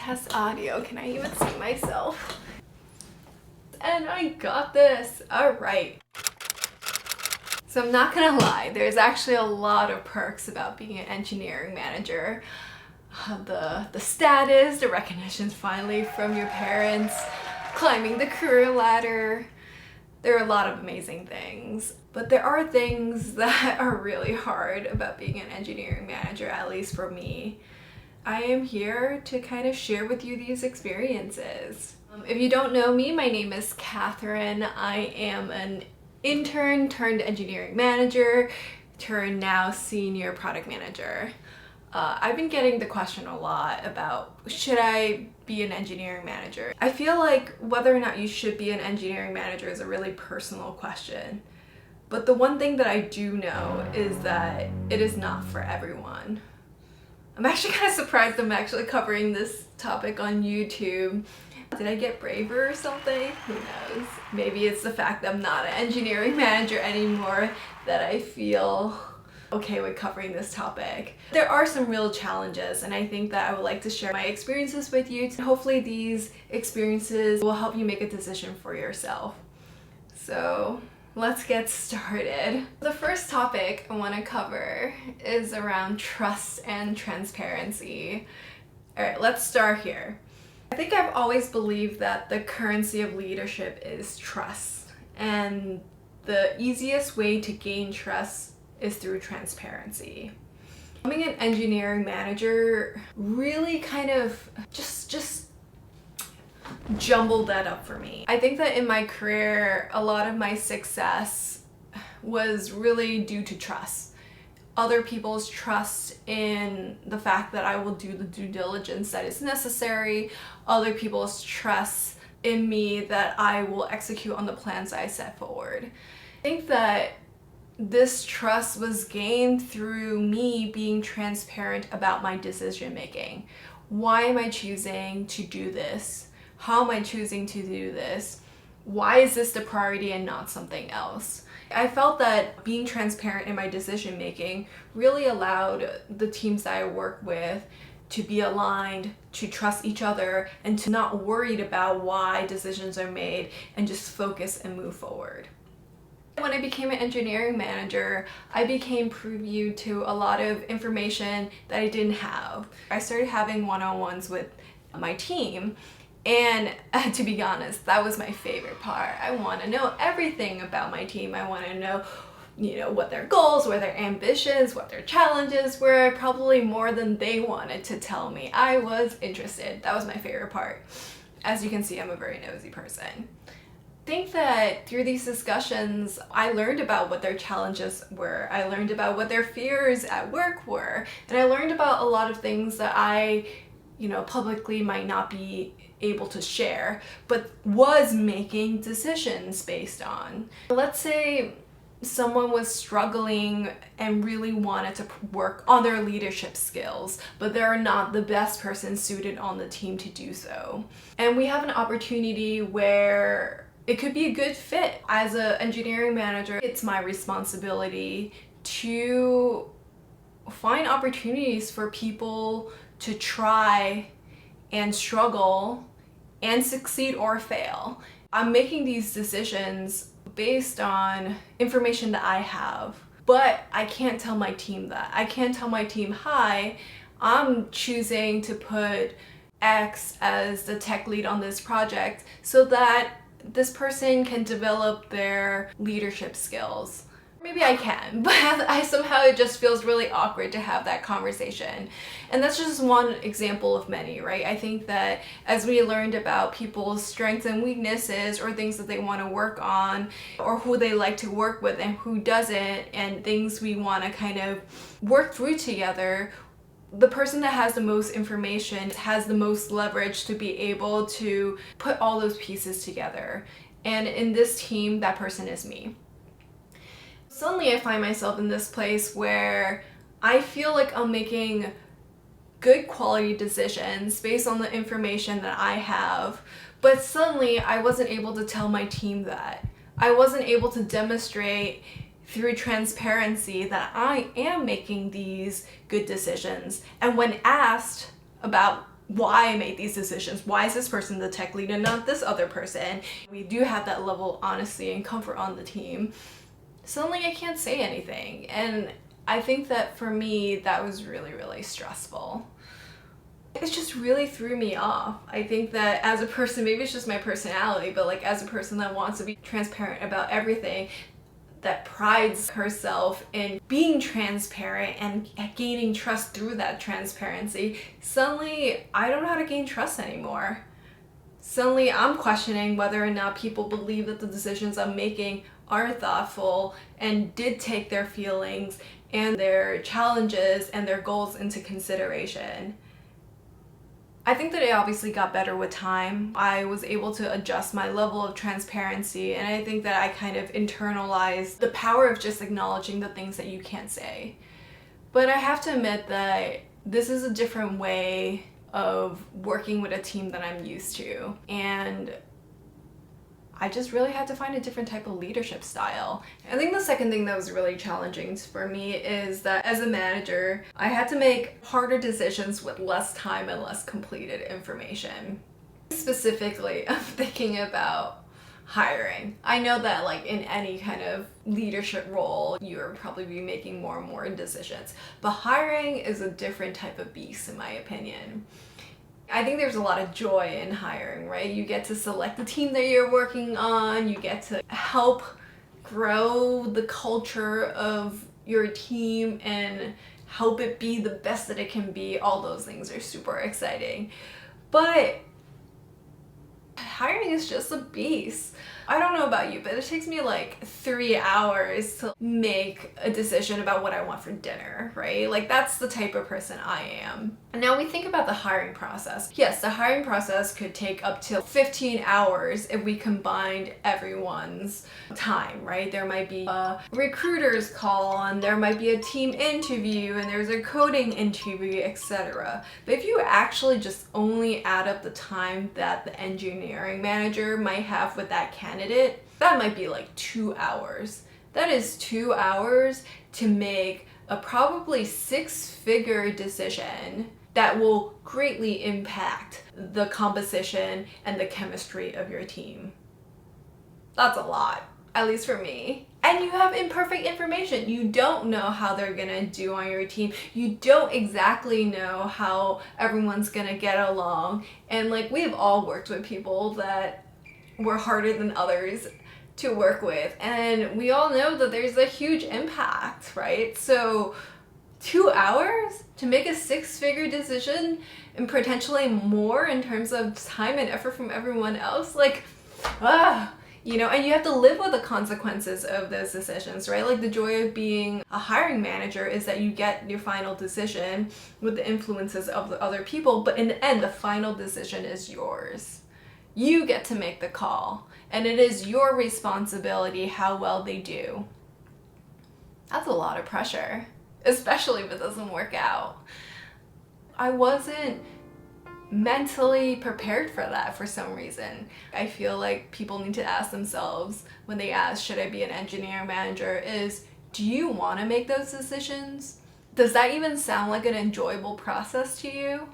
test audio. Can I even see myself? And I got this. All right. So I'm not gonna lie, there's actually a lot of perks about being an engineering manager. The status, the recognition finally from your parents, climbing the career ladder. There are a lot of amazing things, but there are things that are really hard about being an engineering manager, at least for me. I am here to kind of share with you these experiences. If you don't know me, my name is Catherine. I am an intern turned engineering manager turned now senior product manager. I've been getting the question a lot about, should I be an engineering manager? I feel like whether or not you should be an engineering manager is a really personal question. But the one thing that I do know is that it is not for everyone. I'm actually kind of surprised I'm actually covering this topic on YouTube. Did I get braver or something? Who knows? Maybe it's the fact that I'm not an engineering manager anymore that I feel okay with covering this topic. There are some real challenges, and I think that I would like to share my experiences with you. Hopefully these experiences will help you make a decision for yourself. So let's get started. The first topic I want to cover is around trust and transparency. All right, let's start here. I think I've always believed that the currency of leadership is trust, and the easiest way to gain trust is through transparency. Becoming an engineering manager really kind of just jumbled that up for me. I think that in my career, a lot of my success was really due to trust. Other people's trust in the fact that I will do the due diligence that is necessary, other people's trust in me that I will execute on the plans I set forward. I think that this trust was gained through me being transparent about my decision making. Why am I choosing to do this? How am I choosing to do this? Why is this the priority and not something else? I felt that being transparent in my decision making really allowed the teams that I work with to be aligned, to trust each other, and to not worried about why decisions are made and just focus and move forward. When I became an engineering manager, I became privy to a lot of information that I didn't have. I started having one-on-ones with my team, and to be honest, that was my favorite part. I want to know everything about my team. I want to know, what their goals, what their ambitions, what their challenges were, probably more than they wanted to tell me. I was interested. That was my favorite part. As you can see, I'm a very nosy person. I think that through these discussions, I learned about what their challenges were. I learned about what their fears at work were. And I learned about a lot of things that I, publicly might not be able to share, but was making decisions based on. Let's say someone was struggling and really wanted to work on their leadership skills, but they're not the best person suited on the team to do so. And we have an opportunity where it could be a good fit. As an engineering manager, it's my responsibility to find opportunities for people to try and struggle and succeed or fail. I'm making these decisions based on information that I have, but I can't tell my team that. I can't tell my team, hi, I'm choosing to put X as the tech lead on this project so that this person can develop their leadership skills. Maybe I can, but somehow it just feels really awkward to have that conversation. And that's just one example of many, right? I think that as we learned about people's strengths and weaknesses, or things that they want to work on, or who they like to work with and who doesn't, and things we want to kind of work through together, the person that has the most information has the most leverage to be able to put all those pieces together. And in this team, that person is me. Suddenly I find myself in this place where I feel like I'm making good quality decisions based on the information that I have, but suddenly I wasn't able to tell my team that. I wasn't able to demonstrate through transparency that I am making these good decisions. And when asked about why I made these decisions. Why is this person the tech lead and not this other person? We do have that level of honesty and comfort on the team. Suddenly I can't say anything. And I think that for me, that was really, really stressful. It just really threw me off. I think that as a person, maybe it's just my personality, but like as a person that wants to be transparent about everything, that prides herself in being transparent and gaining trust through that transparency, suddenly I don't know how to gain trust anymore. Suddenly I'm questioning whether or not people believe that the decisions I'm making are thoughtful and did take their feelings and their challenges and their goals into consideration. I think that it obviously got better with time. I was able to adjust my level of transparency, and I think that I kind of internalized the power of just acknowledging the things that you can't say. But I have to admit that this is a different way of working with a team that I'm used to, and I just really had to find a different type of leadership style. I think the second thing that was really challenging for me is that as a manager, I had to make harder decisions with less time and less completed information. Specifically, I'm thinking about hiring. I know that like in any kind of leadership role, you're probably be making more and more decisions, but hiring is a different type of beast in my opinion. I think there's a lot of joy in hiring, right? You get to select the team that you're working on, you get to help grow the culture of your team and help it be the best that it can be. All those things are super exciting. But hiring is just a beast. I don't know about you, but it takes me like 3 hours to make a decision about what I want for dinner, right? Like that's the type of person I am. And now we think about the hiring process. Yes, the hiring process could take up to 15 hours if we combined everyone's time, right? There might be a recruiter's call and there might be a team interview and there's a coding interview, etc. But if you actually just only add up the time that the engineering manager might have with that candidate, that might be like 2 hours. That is 2 hours to make a probably 6-figure decision that will greatly impact the composition and the chemistry of your team. That's a lot, at least for me. And you have imperfect information. You don't know how they're gonna do on your team. You don't exactly know how everyone's gonna get along. And like we've all worked with people that were harder than others to work with. And we all know that there's a huge impact, right? So 2 hours to make a 6-figure decision and potentially more in terms of time and effort from everyone else, like, you know, and you have to live with the consequences of those decisions, right? Like the joy of being a hiring manager is that you get your final decision with the influences of the other people, but in the end, the final decision is yours. You get to make the call, and it is your responsibility how well they do. That's a lot of pressure, especially if it doesn't work out. I wasn't mentally prepared for that for some reason. I feel like people need to ask themselves when they ask, should I be an engineering manager, is, do you want to make those decisions? Does that even sound like an enjoyable process to you?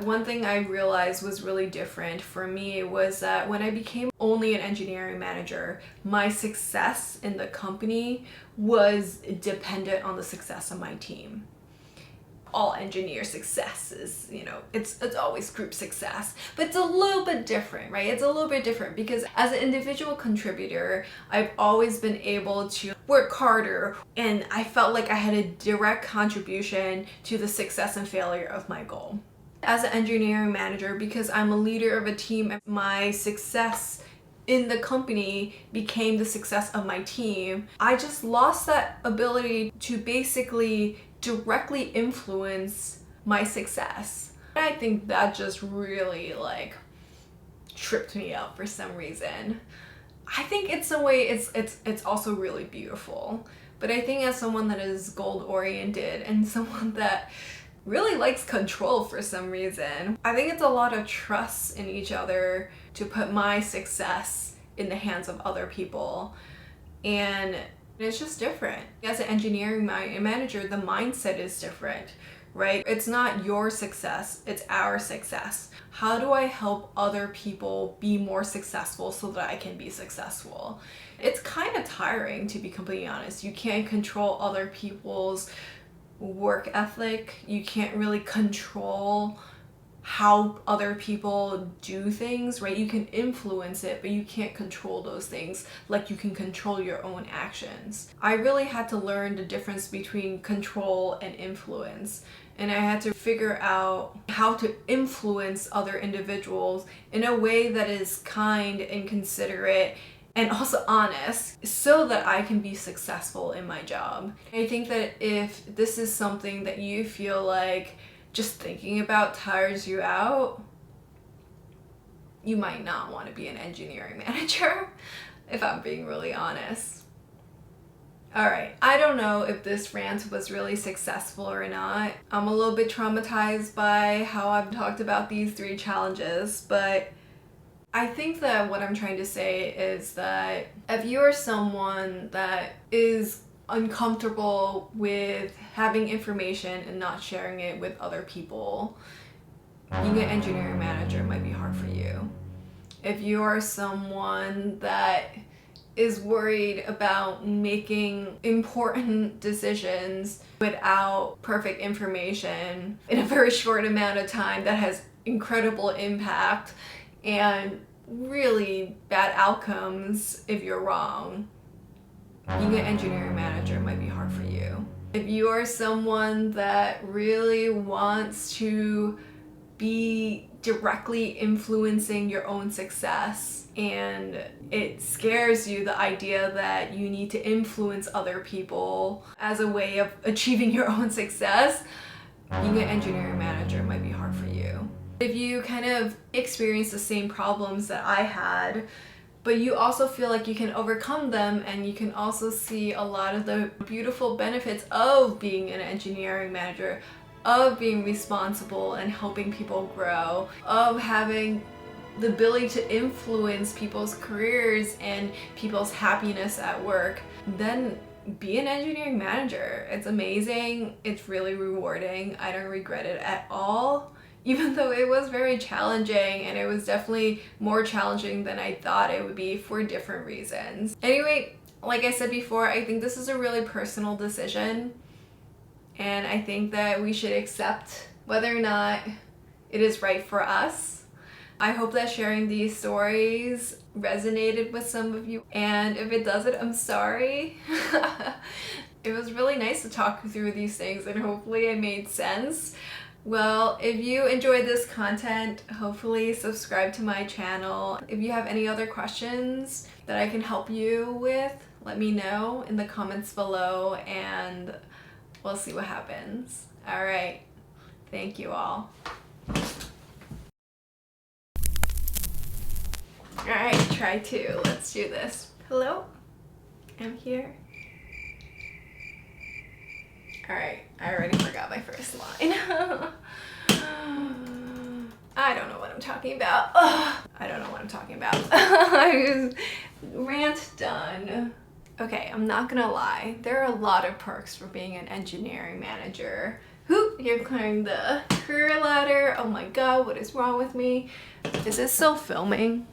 One thing I realized was really different for me was that when I became only an engineering manager, my success in the company was dependent on the success of my team. All engineer success is, you know, it's always group success, but it's a little bit different, right? It's a little bit different because as an individual contributor, I've always been able to work harder, and I felt like I had a direct contribution to the success and failure of my goal. As an engineering manager, because I'm a leader of a team, my success in the company became the success of my team. I just lost that ability to basically directly influence my success. I think that just really like tripped me up for some reason. I think it's a way it's also really beautiful. But I think as someone that is goal oriented and someone that really likes control for some reason, I think it's a lot of trust in each other to put my success in the hands of other people. And it's just different. As an engineering manager, the mindset is different. right? It's not your success, it's our success. How do I help other people be more successful so that I can be successful? It's kind of tiring, to be completely honest. You can't control other people's work ethic. You can't really control how other people do things, right? You can influence it, but you can't control those things like you can control your own actions. I really had to learn the difference between control and influence. And I had to figure out how to influence other individuals in a way that is kind and considerate and also honest, so that I can be successful in my job. I think that if this is something that you feel like just thinking about tires you out, you might not want to be an engineering manager, if I'm being really honest. Alright, I don't know if this rant was really successful or not. I'm a little bit traumatized by how I've talked about these 3 challenges, but I think that what I'm trying to say is that if you are someone that is uncomfortable with having information and not sharing it with other people, being an engineering manager might be hard for you. If you are someone that is worried about making important decisions without perfect information in a very short amount of time that has incredible impact and really bad outcomes if you're wrong, being an engineering manager might be hard for you. If you are someone that really wants to be directly influencing your own success and it scares you, the idea that you need to influence other people as a way of achieving your own success, being an engineering manager might be hard for you. If you kind of experience the same problems that I had, but you also feel like you can overcome them and you can also see a lot of the beautiful benefits of being an engineering manager, of being responsible and helping people grow, of having the ability to influence people's careers and people's happiness at work, then be an engineering manager. It's amazing. It's really rewarding. I don't regret it at all. Even though it was very challenging, and it was definitely more challenging than I thought it would be for different reasons. Anyway, like I said before, I think this is a really personal decision, and I think that we should accept whether or not it is right for us. I hope that sharing these stories resonated with some of you, and if it doesn't, I'm sorry. It was really nice to talk through these things, and hopefully it made sense. Well, if you enjoyed this content, hopefully subscribe to my channel. If you have any other questions that I can help you with, let me know in the comments below and we'll see what happens. Alright, thank you all. Alright, try 2. Let's do this. Hello? I'm here. Alright, I already forgot my first line. I don't know what I'm talking about. Ugh, I don't know what I'm talking about. Rant done. Okay, I'm not gonna lie. There are a lot of perks for being an engineering manager. Hoop, you're climbing the career ladder. Oh my god, what is wrong with me? Is this still filming?